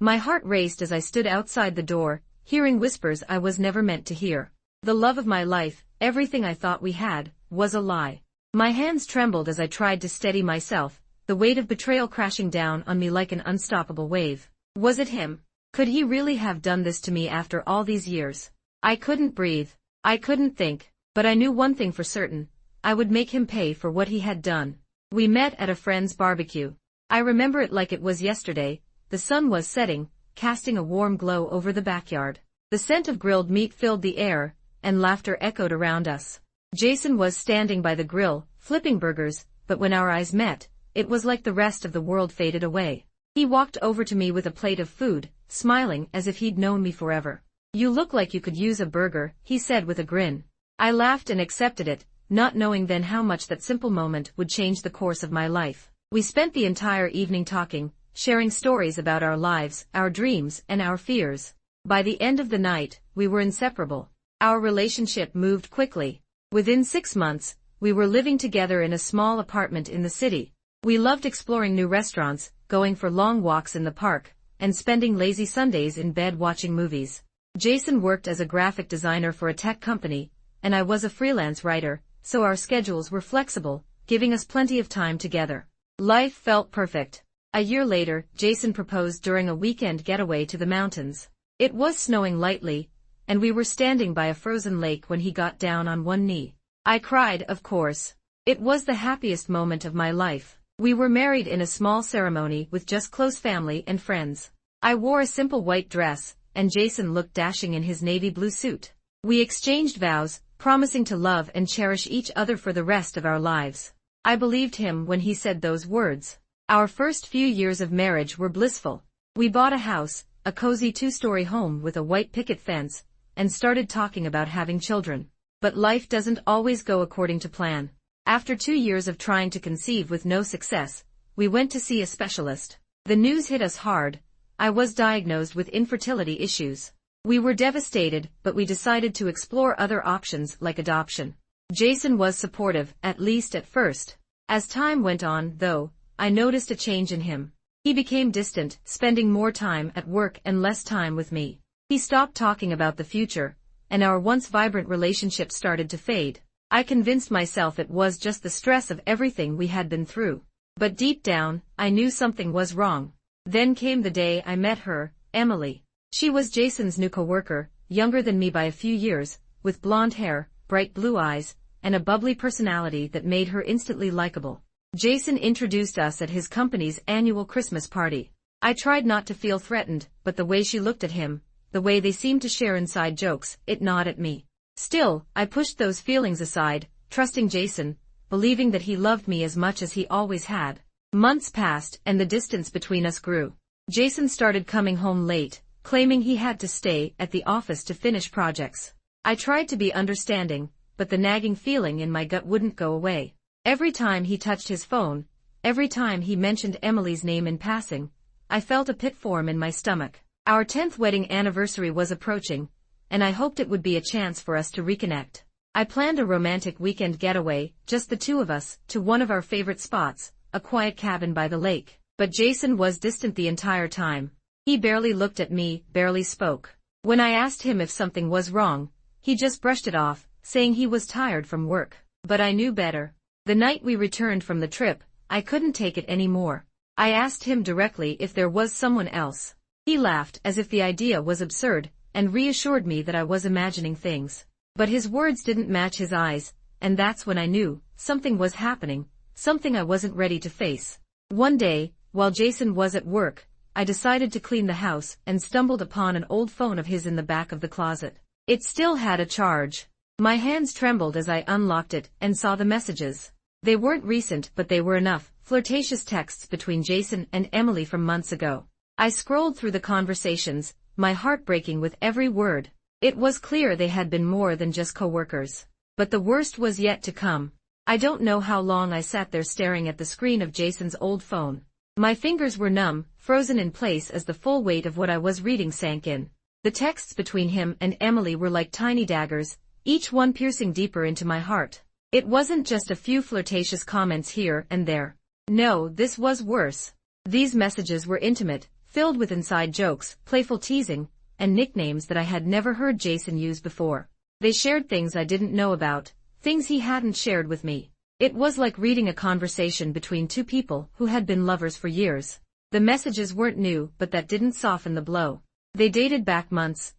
My heart raced as I stood outside the door, hearing whispers I was never meant to hear. The love of my life, everything I thought we had, was a lie. My hands trembled as I tried to steady myself, the weight of betrayal crashing down on me like an unstoppable wave. Was it him? Could he really have done this to me after all these years? I couldn't breathe. I couldn't think. But I knew one thing for certain. I would make him pay for what he had done. We met at a friend's barbecue. I remember it like it was yesterday. The sun was setting, casting a warm glow over the backyard. The scent of grilled meat filled the air, and laughter echoed around us. Jason was standing by the grill, flipping burgers, but when our eyes met, it was like the rest of the world faded away. He walked over to me with a plate of food, smiling as if he'd known me forever. "You look like you could use a burger," he said with a grin. I laughed and accepted it, not knowing then how much that simple moment would change the course of my life. We spent the entire evening talking, sharing stories about our lives, our dreams, and our fears. By the end of the night, we were inseparable. Our relationship moved quickly. Within 6 months, we were living together in a small apartment in the city. We loved exploring new restaurants, going for long walks in the park, and spending lazy Sundays in bed watching movies. Jason worked as a graphic designer for a tech company, and I was a freelance writer, so our schedules were flexible, giving us plenty of time together. Life felt perfect. A year later, Jason proposed during a weekend getaway to the mountains. It was snowing lightly, and we were standing by a frozen lake when he got down on one knee. I cried, of course. It was the happiest moment of my life. We were married in a small ceremony with just close family and friends. I wore a simple white dress, and Jason looked dashing in his navy blue suit. We exchanged vows, promising to love and cherish each other for the rest of our lives. I believed him when he said those words. Our first few years of marriage were blissful. We bought a house, a cozy 2-story home with a white picket fence, and started talking about having children. But life doesn't always go according to plan. After 2 years of trying to conceive with no success, we went to see a specialist. The news hit us hard. I was diagnosed with infertility issues. We were devastated, but we decided to explore other options like adoption. Jason was supportive, at least at first. As time went on, though, I noticed a change in him. He became distant, spending more time at work and less time with me. He stopped talking about the future, and our once vibrant relationship started to fade. I convinced myself it was just the stress of everything we had been through. But deep down, I knew something was wrong. Then came the day I met her, Emily. She was Jason's new coworker, younger than me by a few years, with blonde hair, bright blue eyes, and a bubbly personality that made her instantly likable. Jason introduced us at his company's annual Christmas party. I tried not to feel threatened, but the way she looked at him, the way they seemed to share inside jokes, it gnawed at me. Still, I pushed those feelings aside, trusting Jason, believing that he loved me as much as he always had. Months passed, and the distance between us grew. Jason started coming home late, claiming he had to stay at the office to finish projects. I tried to be understanding, but the nagging feeling in my gut wouldn't go away. Every time he touched his phone, every time he mentioned Emily's name in passing, I felt a pit form in my stomach. Our 10th wedding anniversary was approaching, and I hoped it would be a chance for us to reconnect. I planned a romantic weekend getaway, just the two of us, to one of our favorite spots, a quiet cabin by the lake. But Jason was distant the entire time. He barely looked at me, barely spoke. When I asked him if something was wrong, he just brushed it off, saying he was tired from work. But I knew better. The night we returned from the trip, I couldn't take it anymore. I asked him directly if there was someone else. He laughed as if the idea was absurd, and reassured me that I was imagining things. But his words didn't match his eyes, and that's when I knew something was happening, something I wasn't ready to face. One day, while Jason was at work, I decided to clean the house and stumbled upon an old phone of his in the back of the closet. It still had a charge. My hands trembled as I unlocked it and saw the messages. They weren't recent, but they were enough, flirtatious texts between Jason and Emily from months ago. I scrolled through the conversations, my heart breaking with every word. It was clear they had been more than just coworkers. But the worst was yet to come. I don't know how long I sat there staring at the screen of Jason's old phone. My fingers were numb, frozen in place as the full weight of what I was reading sank in. The texts between him and Emily were like tiny daggers, each one piercing deeper into my heart. It wasn't just a few flirtatious comments here and there. No, this was worse. These messages were intimate, filled with inside jokes, playful teasing, and nicknames that I had never heard Jason use before. They shared things I didn't know about, things he hadn't shared with me. It was like reading a conversation between two people who had been lovers for years. The messages weren't new, but that didn't soften the blow. They dated back months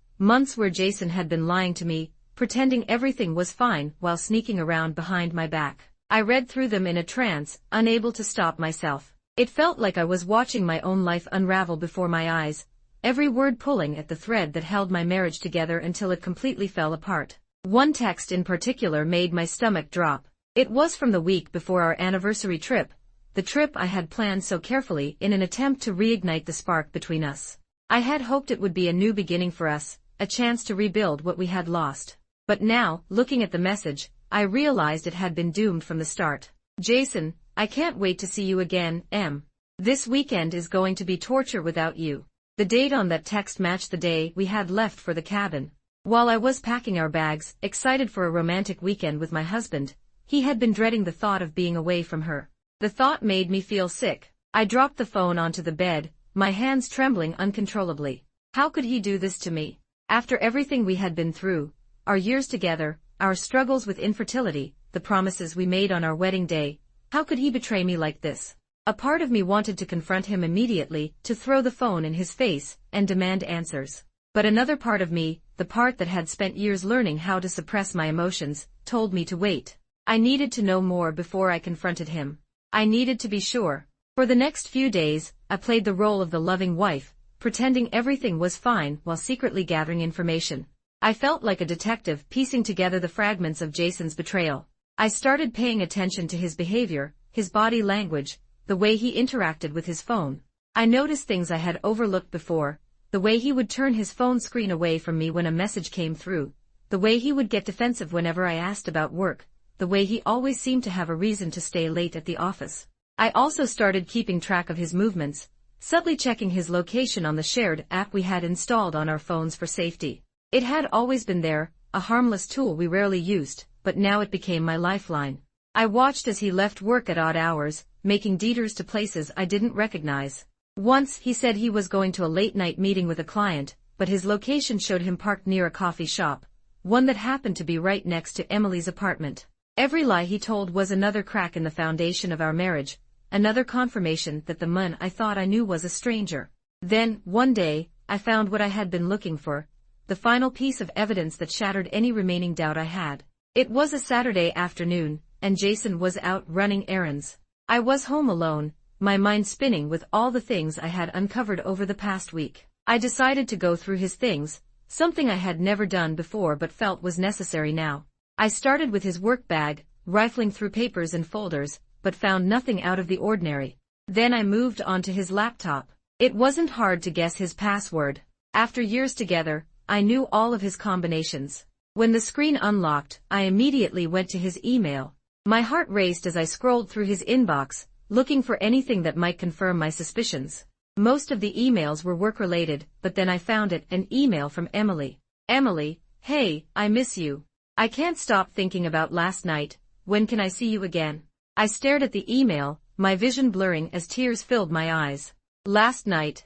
where Jason had been lying to me, pretending everything was fine while sneaking around behind my back. I read through them in a trance, unable to stop myself. It felt like I was watching my own life unravel before my eyes, every word pulling at the thread that held my marriage together until it completely fell apart. One text in particular made my stomach drop. It was from the week before our anniversary trip, the trip I had planned so carefully in an attempt to reignite the spark between us. I had hoped it would be a new beginning for us, a chance to rebuild what we had lost. But now, looking at the message, I realized it had been doomed from the start. Jason, I can't wait to see you again, M. This weekend is going to be torture without you. The date on that text matched the day we had left for the cabin. While I was packing our bags, excited for a romantic weekend with my husband, he had been dreading the thought of being away from her. The thought made me feel sick. I dropped the phone onto the bed, my hands trembling uncontrollably. How could he do this to me? After everything we had been through, our years together, our struggles with infertility, the promises we made on our wedding day, how could he betray me like this? A part of me wanted to confront him immediately, to throw the phone in his face, and demand answers. But another part of me, the part that had spent years learning how to suppress my emotions, told me to wait. I needed to know more before I confronted him. I needed to be sure. For the next few days, I played the role of the loving wife, pretending everything was fine while secretly gathering information. I felt like a detective piecing together the fragments of Jason's betrayal. I started paying attention to his behavior, his body language, the way he interacted with his phone. I noticed things I had overlooked before, the way he would turn his phone screen away from me when a message came through, the way he would get defensive whenever I asked about work, the way he always seemed to have a reason to stay late at the office. I also started keeping track of his movements, subtly checking his location on the shared app we had installed on our phones for safety. It had always been there, a harmless tool we rarely used, but now it became my lifeline. I watched as he left work at odd hours, making detours to places I didn't recognize. Once he said he was going to a late-night meeting with a client, but his location showed him parked near a coffee shop, one that happened to be right next to Emily's apartment. Every lie he told was another crack in the foundation of our marriage, another confirmation that the man I thought I knew was a stranger. Then, one day, I found what I had been looking for, the final piece of evidence that shattered any remaining doubt I had. It was a Saturday afternoon, and Jason was out running errands. I was home alone, my mind spinning with all the things I had uncovered over the past week. I decided to go through his things, something I had never done before but felt was necessary now. I started with his work bag, rifling through papers and folders, but found nothing out of the ordinary. Then I moved on to his laptop. It wasn't hard to guess his password. After years together, I knew all of his combinations. When the screen unlocked, I immediately went to his email. My heart raced as I scrolled through his inbox, looking for anything that might confirm my suspicions. Most of the emails were work-related, but then I found an email from Emily. Emily, hey, I miss you. I can't stop thinking about last night, when can I see you again? I stared at the email, my vision blurring as tears filled my eyes. Last night,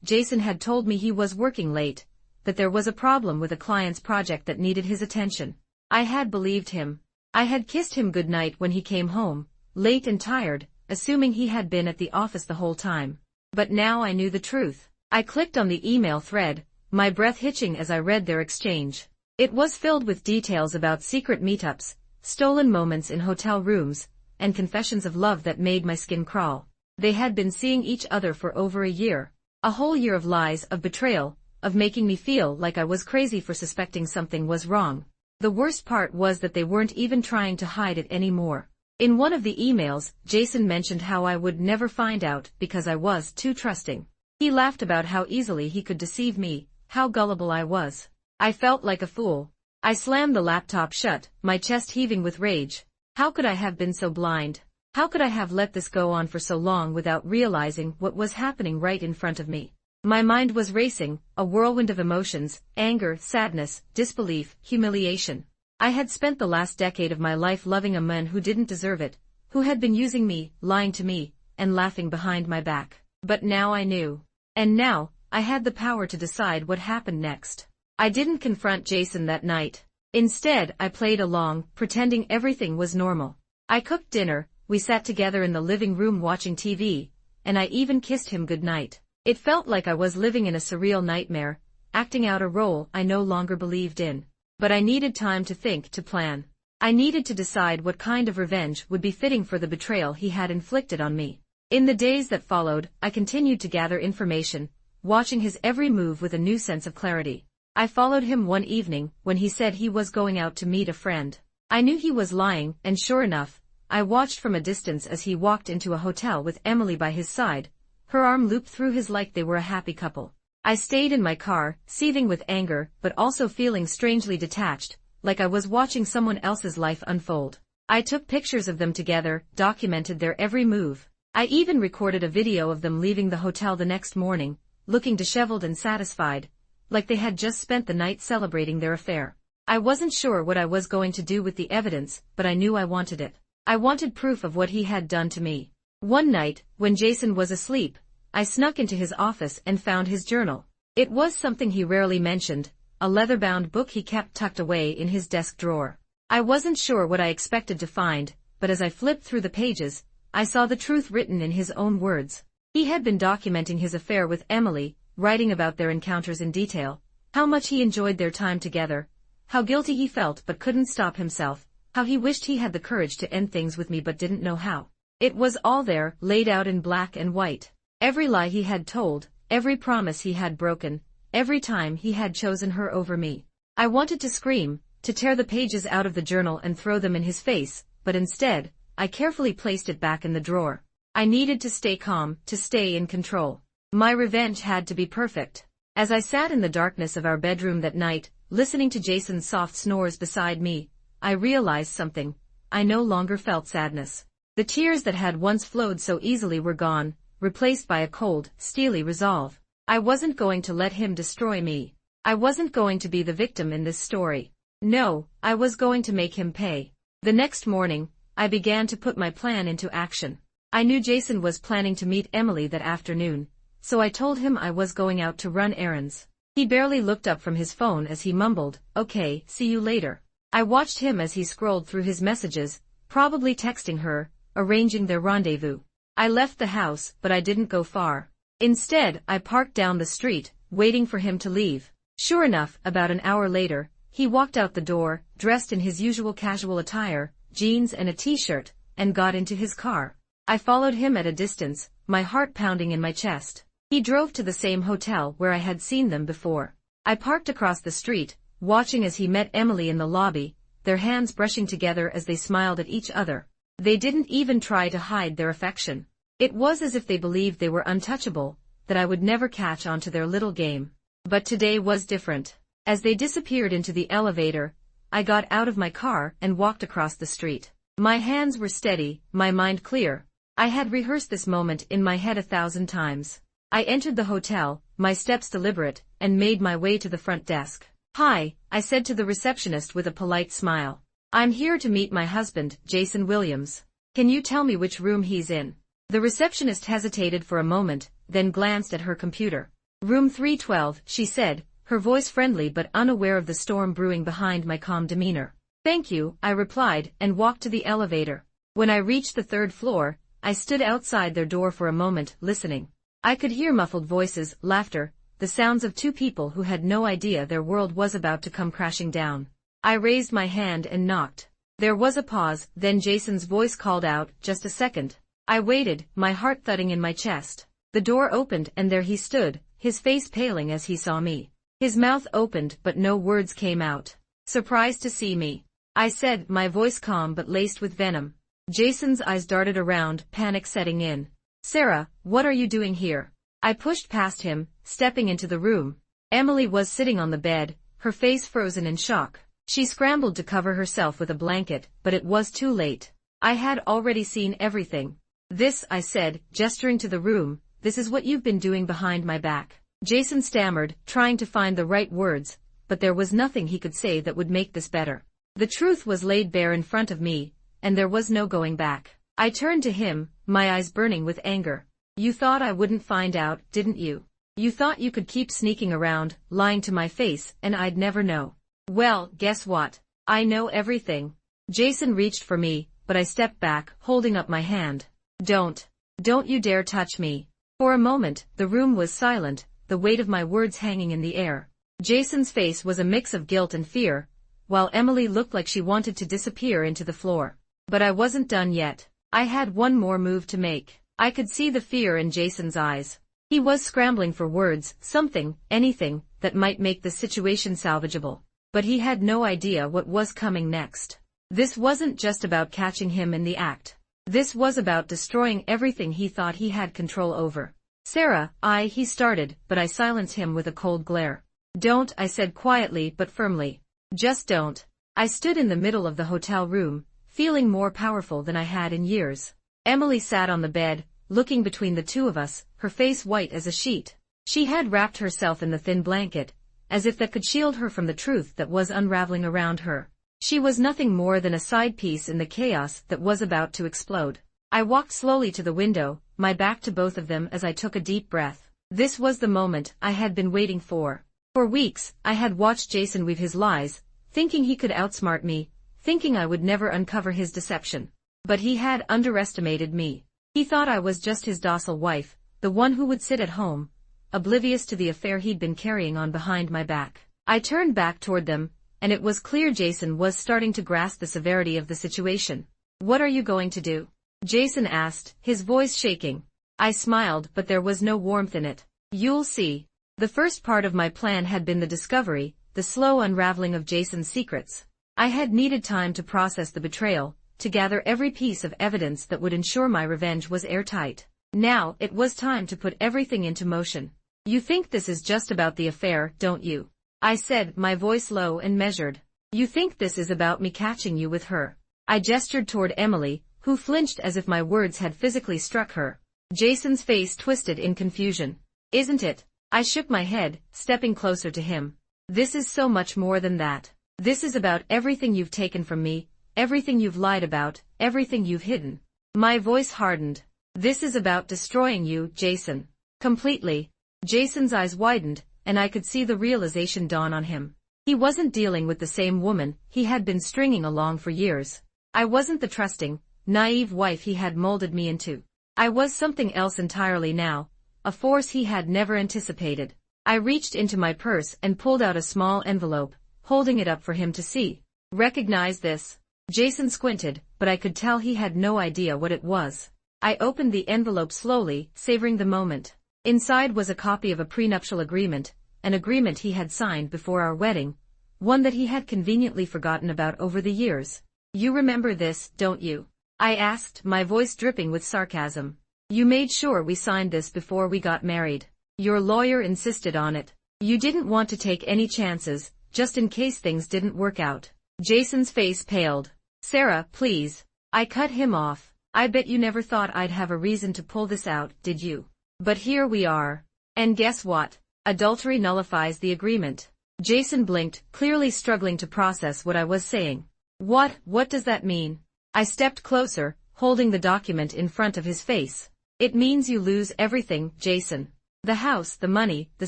Jason had told me he was working late, that there was a problem with a client's project that needed his attention. I had believed him. I had kissed him goodnight when he came home, late and tired, assuming he had been at the office the whole time. But now I knew the truth. I clicked on the email thread, my breath hitching as I read their exchange. It was filled with details about secret meetups, stolen moments in hotel rooms, and confessions of love that made my skin crawl. They had been seeing each other for over a year. A whole year of lies, of betrayal, of making me feel like I was crazy for suspecting something was wrong. The worst part was that they weren't even trying to hide it anymore. In one of the emails, Jason mentioned how I would never find out because I was too trusting. He laughed about how easily he could deceive me, how gullible I was. I felt like a fool. I slammed the laptop shut, my chest heaving with rage. How could I have been so blind? How could I have let this go on for so long without realizing what was happening right in front of me? My mind was racing, a whirlwind of emotions, anger, sadness, disbelief, humiliation. I had spent the last decade of my life loving a man who didn't deserve it, who had been using me, lying to me, and laughing behind my back. But now I knew. And now, I had the power to decide what happened next. I didn't confront Jason that night. Instead, I played along, pretending everything was normal. I cooked dinner, we sat together in the living room watching TV, and I even kissed him goodnight. It felt like I was living in a surreal nightmare, acting out a role I no longer believed in. But I needed time to think, to plan. I needed to decide what kind of revenge would be fitting for the betrayal he had inflicted on me. In the days that followed, I continued to gather information, watching his every move with a new sense of clarity. I followed him one evening when he said he was going out to meet a friend. I knew he was lying, and sure enough, I watched from a distance as he walked into a hotel with Emily by his side, her arm looped through his like they were a happy couple. I stayed in my car, seething with anger but also feeling strangely detached, like I was watching someone else's life unfold. I took pictures of them together, documented their every move. I even recorded a video of them leaving the hotel the next morning, looking disheveled and satisfied, like they had just spent the night celebrating their affair. I wasn't sure what I was going to do with the evidence, but I knew I wanted it. I wanted proof of what he had done to me. One night, when Jason was asleep, I snuck into his office and found his journal. It was something he rarely mentioned, a leather-bound book he kept tucked away in his desk drawer. I wasn't sure what I expected to find, but as I flipped through the pages, I saw the truth written in his own words. He had been documenting his affair with Emily, writing about their encounters in detail, how much he enjoyed their time together, how guilty he felt but couldn't stop himself, how he wished he had the courage to end things with me but didn't know how. It was all there, laid out in black and white. Every lie he had told, every promise he had broken, every time he had chosen her over me. I wanted to scream, to tear the pages out of the journal and throw them in his face, but instead, I carefully placed it back in the drawer. I needed to stay calm, to stay in control. My revenge had to be perfect. As I sat in the darkness of our bedroom that night, listening to Jason's soft snores beside me, I realized something. I no longer felt sadness. The tears that had once flowed so easily were gone, replaced by a cold, steely resolve. I wasn't going to let him destroy me. I wasn't going to be the victim in this story. No, I was going to make him pay. The next morning, I began to put my plan into action. I knew Jason was planning to meet Emily that afternoon, so I told him I was going out to run errands. He barely looked up from his phone as he mumbled, "Okay, see you later." I watched him as he scrolled through his messages, probably texting her, arranging their rendezvous. I left the house, but I didn't go far. Instead, I parked down the street, waiting for him to leave. Sure enough, about an hour later, he walked out the door, dressed in his usual casual attire, jeans and a t-shirt, and got into his car. I followed him at a distance, my heart pounding in my chest. He drove to the same hotel where I had seen them before. I parked across the street, watching as he met Emily in the lobby, their hands brushing together as they smiled at each other. They didn't even try to hide their affection. It was as if they believed they were untouchable, that I would never catch on to their little game. But today was different. As they disappeared into the elevator, I got out of my car and walked across the street. My hands were steady, my mind clear. I had rehearsed this moment in my head 1,000 times. I entered the hotel, my steps deliberate, and made my way to the front desk. "Hi," I said to the receptionist with a polite smile. "I'm here to meet my husband, Jason Williams. Can you tell me which room he's in?" The receptionist hesitated for a moment, then glanced at her computer. "Room 312, she said, her voice friendly but unaware of the storm brewing behind my calm demeanor. "Thank you," I replied, and walked to the elevator. When I reached the 3rd floor, I stood outside their door for a moment, listening. I could hear muffled voices, laughter, the sounds of two people who had no idea their world was about to come crashing down. I raised my hand and knocked. There was a pause, then Jason's voice called out, "Just a second." I waited, my heart thudding in my chest. The door opened and there he stood, his face paling as he saw me. His mouth opened but no words came out. "Surprised to see me?" I said, my voice calm but laced with venom. Jason's eyes darted around, panic setting in. "Sarah, what are you doing here?" I pushed past him, stepping into the room. Emily was sitting on the bed, her face frozen in shock. She scrambled to cover herself with a blanket, but it was too late. I had already seen everything. "This," I said, gesturing to the room, "this is what you've been doing behind my back." Jason stammered, trying to find the right words, but there was nothing he could say that would make this better. The truth was laid bare in front of me, and there was no going back. I turned to him, my eyes burning with anger. "You thought I wouldn't find out, didn't you? You thought you could keep sneaking around, lying to my face, and I'd never know. Well, guess what? I know everything. Jason reached for me, but I stepped back, holding up my hand. Don't you dare touch me. For a moment, the room was silent, the weight of my words hanging in the air. Jason's face was a mix of guilt and fear, while Emily looked like she wanted to disappear into the floor. But I wasn't done yet. I had one more move to make. I could see the fear in Jason's eyes. He was scrambling for words, something, anything, that might make the situation salvageable. But he had no idea what was coming next. This wasn't just about catching him in the act. This was about destroying everything he thought he had control over. Sarah, he started, but I silenced him with a cold glare. Don't, I said quietly but firmly. Just don't. I stood in the middle of the hotel room, feeling more powerful than I had in years. Emily sat on the bed, looking between the two of us, her face white as a sheet. She had wrapped herself in the thin blanket, as if that could shield her from the truth that was unraveling around her. She was nothing more than a side piece in the chaos that was about to explode. I walked slowly to the window, my back to both of them as I took a deep breath. This was the moment I had been waiting for. For weeks, I had watched Jason weave his lies, thinking he could outsmart me, thinking I would never uncover his deception. But he had underestimated me. He thought I was just his docile wife, the one who would sit at home, oblivious to the affair he'd been carrying on behind my back. I turned back toward them, and it was clear Jason was starting to grasp the severity of the situation. What are you going to do? Jason asked, his voice shaking. I smiled, but there was no warmth in it. You'll see. The first part of my plan had been the discovery, the slow unraveling of Jason's secrets. I had needed time to process the betrayal, to gather every piece of evidence that would ensure my revenge was airtight. Now, it was time to put everything into motion. You think this is just about the affair, don't you? I said, my voice low and measured. You think this is about me catching you with her? I gestured toward Emily, who flinched as if my words had physically struck her. Jason's face twisted in confusion. Isn't it? I shook my head, stepping closer to him. This is so much more than that. This is about everything you've taken from me, everything you've lied about, everything you've hidden. My voice hardened. This is about destroying you, Jason. Completely. Jason's eyes widened, and I could see the realization dawn on him. He wasn't dealing with the same woman he had been stringing along for years. I wasn't the trusting, naive wife he had molded me into. I was something else entirely now, a force he had never anticipated. I reached into my purse and pulled out a small envelope, holding it up for him to see. Recognize this? Jason squinted, but I could tell he had no idea what it was. I opened the envelope slowly, savoring the moment. Inside was a copy of a prenuptial agreement, an agreement he had signed before our wedding, one that he had conveniently forgotten about over the years. You remember this, don't you? I asked, my voice dripping with sarcasm. You made sure we signed this before we got married. Your lawyer insisted on it. You didn't want to take any chances, just in case things didn't work out. Jason's face paled. Sarah, please. I cut him off. I bet you never thought I'd have a reason to pull this out, did you? But here we are. And guess what? Adultery nullifies the agreement. Jason blinked, clearly struggling to process what I was saying. What does that mean? I stepped closer, holding the document in front of his face. It means you lose everything, Jason. The house, the money, the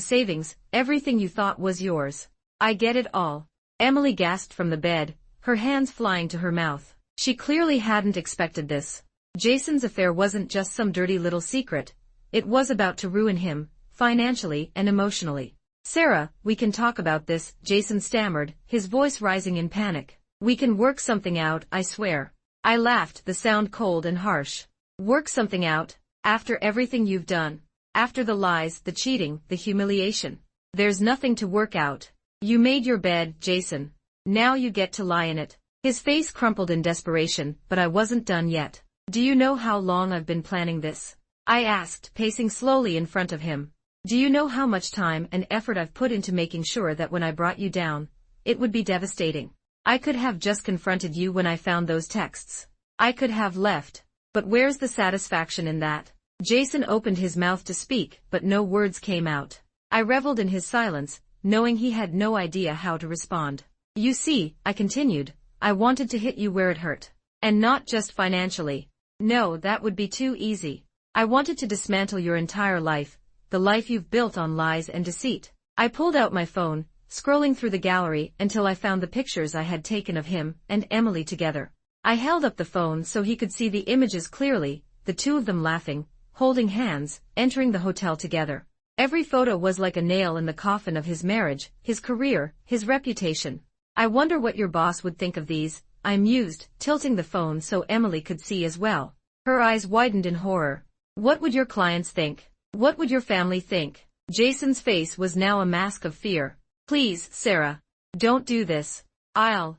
savings, everything you thought was yours. I get it all. Emily gasped from the bed, her hands flying to her mouth. She clearly hadn't expected this. Jason's affair wasn't just some dirty little secret. It was about to ruin him, financially and emotionally. Sarah, we can talk about this, Jason stammered, his voice rising in panic. We can work something out, I swear. I laughed, the sound cold and harsh. Work something out? After everything you've done? After the lies, the cheating, the humiliation? There's nothing to work out. You made your bed, Jason. Now you get to lie in it. His face crumpled in desperation, but I wasn't done yet. Do you know how long I've been planning this? I asked, pacing slowly in front of him. Do you know how much time and effort I've put into making sure that when I brought you down, it would be devastating? I could have just confronted you when I found those texts. I could have left. But where's the satisfaction in that? Jason opened his mouth to speak, but no words came out. I reveled in his silence, knowing he had no idea how to respond. You see, I continued, I wanted to hit you where it hurt. And not just financially. No, that would be too easy. I wanted to dismantle your entire life, the life you've built on lies and deceit. I pulled out my phone, scrolling through the gallery until I found the pictures I had taken of him and Emily together. I held up the phone so he could see the images clearly, the two of them laughing, holding hands, entering the hotel together. Every photo was like a nail in the coffin of his marriage, his career, his reputation. I wonder what your boss would think of these, I mused, tilting the phone so Emily could see as well. Her eyes widened in horror. What would your clients think? What would your family think? Jason's face was now a mask of fear. Please, Sarah. Don't do this. I'll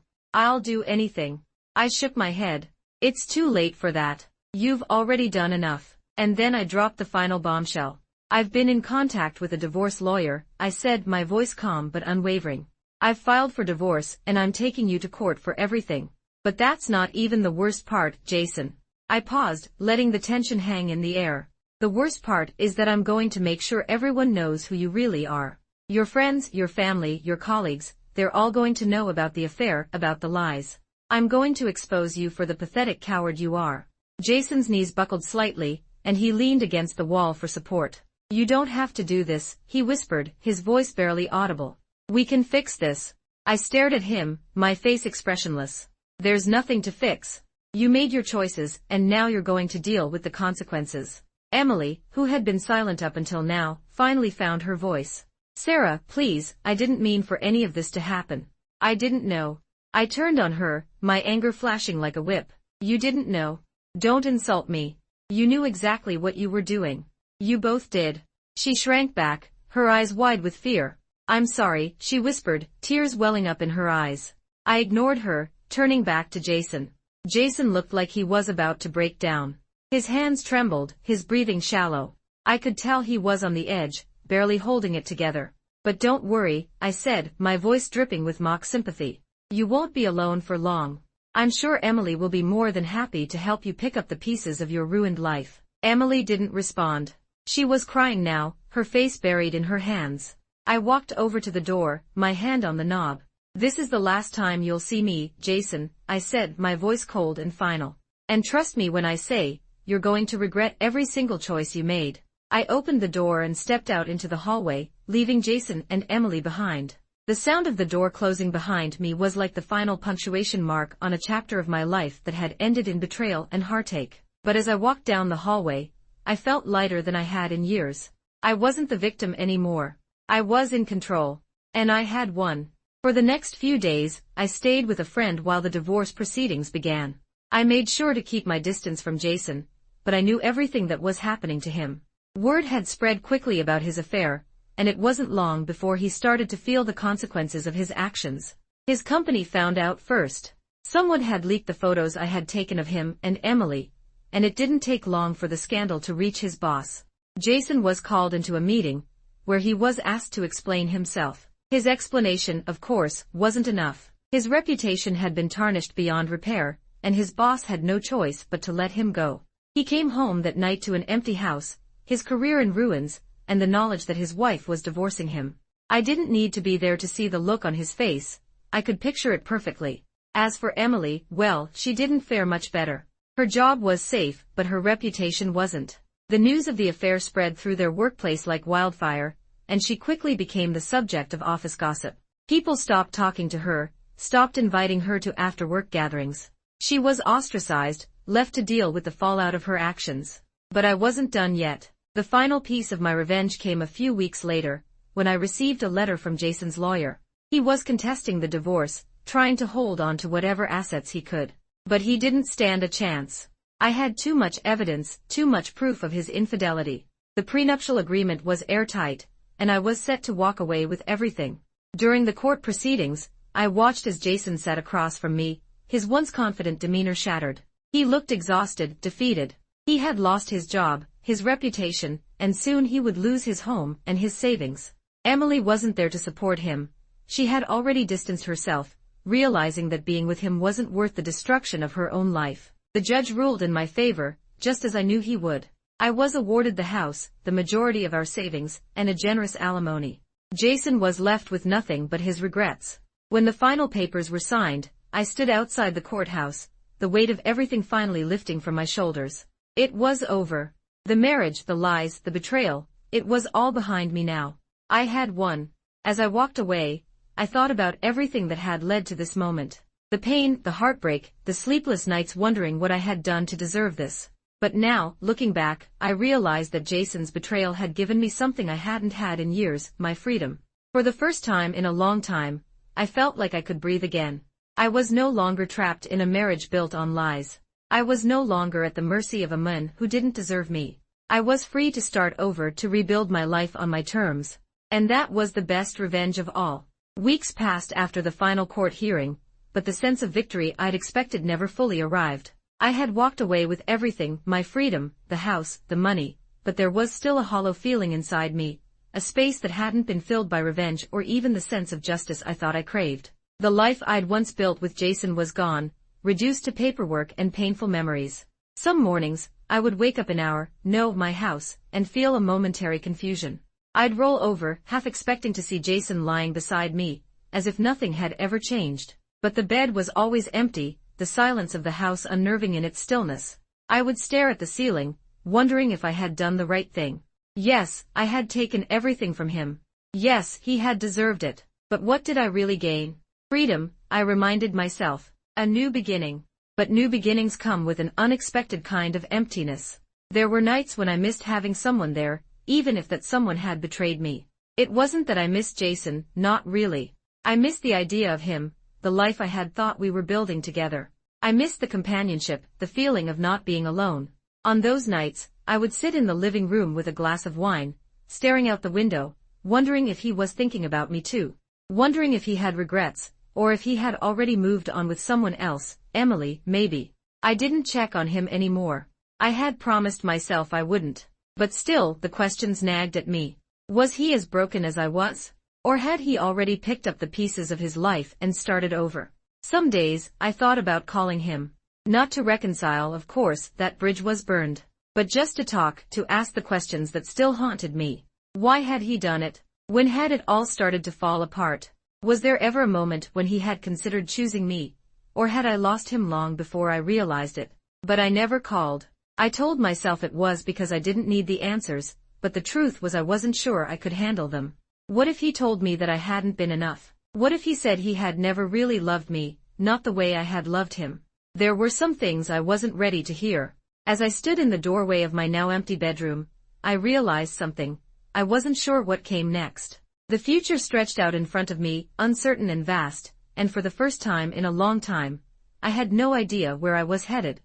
do anything. I shook my head. It's too late for that. You've already done enough. And then I dropped the final bombshell. I've been in contact with a divorce lawyer, I said, my voice calm but unwavering. I've filed for divorce and I'm taking you to court for everything. But that's not even the worst part, Jason. I paused, letting the tension hang in the air. The worst part is that I'm going to make sure everyone knows who you really are. Your friends, your family, your colleagues, they're all going to know about the affair, about the lies. I'm going to expose you for the pathetic coward you are. Jason's knees buckled slightly, and he leaned against the wall for support. You don't have to do this, he whispered, his voice barely audible. We can fix this. I stared at him, my face expressionless. There's nothing to fix. You made your choices, and now you're going to deal with the consequences. Emily, who had been silent up until now, finally found her voice. Sarah, please, I didn't mean for any of this to happen. I didn't know. I turned on her, my anger flashing like a whip. You didn't know. Don't insult me. You knew exactly what you were doing. You both did. She shrank back, her eyes wide with fear. I'm sorry, she whispered, tears welling up in her eyes. I ignored her, turning back to Jason. Jason looked like he was about to break down. His hands trembled, his breathing shallow. I could tell he was on the edge, barely holding it together. But don't worry, I said, my voice dripping with mock sympathy. You won't be alone for long. I'm sure Emily will be more than happy to help you pick up the pieces of your ruined life. Emily didn't respond. She was crying now, her face buried in her hands. I walked over to the door, my hand on the knob. This is the last time you'll see me, Jason, I said, my voice cold and final. And trust me when I say, you're going to regret every single choice you made. I opened the door and stepped out into the hallway, leaving Jason and Emily behind. The sound of the door closing behind me was like the final punctuation mark on a chapter of my life that had ended in betrayal and heartache. But as I walked down the hallway, I felt lighter than I had in years. I wasn't the victim anymore. I was in control. And I had won. For the next few days, I stayed with a friend while the divorce proceedings began. I made sure to keep my distance from Jason, but I knew everything that was happening to him. Word had spread quickly about his affair, and it wasn't long before he started to feel the consequences of his actions. His company found out first. Someone had leaked the photos I had taken of him and Emily, and it didn't take long for the scandal to reach his boss. Jason was called into a meeting, where he was asked to explain himself. His explanation, of course, wasn't enough. His reputation had been tarnished beyond repair, and his boss had no choice but to let him go. He came home that night to an empty house, his career in ruins, and the knowledge that his wife was divorcing him. I didn't need to be there to see the look on his face. I could picture it perfectly. As for Emily, well, she didn't fare much better. Her job was safe, but her reputation wasn't. The news of the affair spread through their workplace like wildfire, and she quickly became the subject of office gossip. People stopped talking to her, stopped inviting her to after-work gatherings. She was ostracized, left to deal with the fallout of her actions. But I wasn't done yet. The final piece of my revenge came a few weeks later, when I received a letter from Jason's lawyer. He was contesting the divorce, trying to hold on to whatever assets he could. But he didn't stand a chance. I had too much evidence, too much proof of his infidelity. The prenuptial agreement was airtight, and I was set to walk away with everything. During the court proceedings, I watched as Jason sat across from me, his once confident demeanor shattered. He looked exhausted, defeated. He had lost his job, his reputation, and soon he would lose his home and his savings. Emily wasn't there to support him. She had already distanced herself, realizing that being with him wasn't worth the destruction of her own life. The judge ruled in my favor, just as I knew he would. I was awarded the house, the majority of our savings, and a generous alimony. Jason was left with nothing but his regrets. When the final papers were signed, I stood outside the courthouse, the weight of everything finally lifting from my shoulders. It was over. The marriage, the lies, the betrayal, It was all behind me now. I had won. As I walked away, I thought about everything that had led to this moment. The pain, the heartbreak, the sleepless nights wondering what I had done to deserve this. But now, looking back, I realized that Jason's betrayal had given me something I hadn't had in years, my freedom. For the first time in a long time, I felt like I could breathe again. I was no longer trapped in a marriage built on lies. I was no longer at the mercy of a man who didn't deserve me. I was free to start over, to rebuild my life on my terms. And that was the best revenge of all. Weeks passed after the final court hearing, but the sense of victory I'd expected never fully arrived. I had walked away with everything, my freedom, the house, the money, but there was still a hollow feeling inside me, a space that hadn't been filled by revenge or even the sense of justice I thought I craved. The life I'd once built with Jason was gone, reduced to paperwork and painful memories. Some mornings, I would wake up an hour, know my house, and feel a momentary confusion. I'd roll over, half expecting to see Jason lying beside me, as if nothing had ever changed. But the bed was always empty, the silence of the house unnerving in its stillness. I would stare at the ceiling, wondering if I had done the right thing. Yes, I had taken everything from him. Yes, he had deserved it. But what did I really gain? Freedom, I reminded myself. A new beginning. But new beginnings come with an unexpected kind of emptiness. There were nights when I missed having someone there, even if that someone had betrayed me. It wasn't that I missed Jason, not really. I missed the idea of him, the life I had thought we were building together. I missed the companionship, the feeling of not being alone. On those nights, I would sit in the living room with a glass of wine, staring out the window, wondering if he was thinking about me too. Wondering if he had regrets, or if he had already moved on with someone else, Emily, maybe. I didn't check on him anymore. I had promised myself I wouldn't. But still, the questions nagged at me. Was he as broken as I was? Or had he already picked up the pieces of his life and started over? Some days, I thought about calling him. Not to reconcile, of course, that bridge was burned. But just to talk, to ask the questions that still haunted me. Why had he done it? When had it all started to fall apart? Was there ever a moment when he had considered choosing me? Or had I lost him long before I realized it? But I never called. I told myself it was because I didn't need the answers, but the truth was I wasn't sure I could handle them. What if he told me that I hadn't been enough? What if he said he had never really loved me, not the way I had loved him? There were some things I wasn't ready to hear. As I stood in the doorway of my now empty bedroom, I realized something. I wasn't sure what came next. The future stretched out in front of me, uncertain and vast, and for the first time in a long time, I had no idea where I was headed.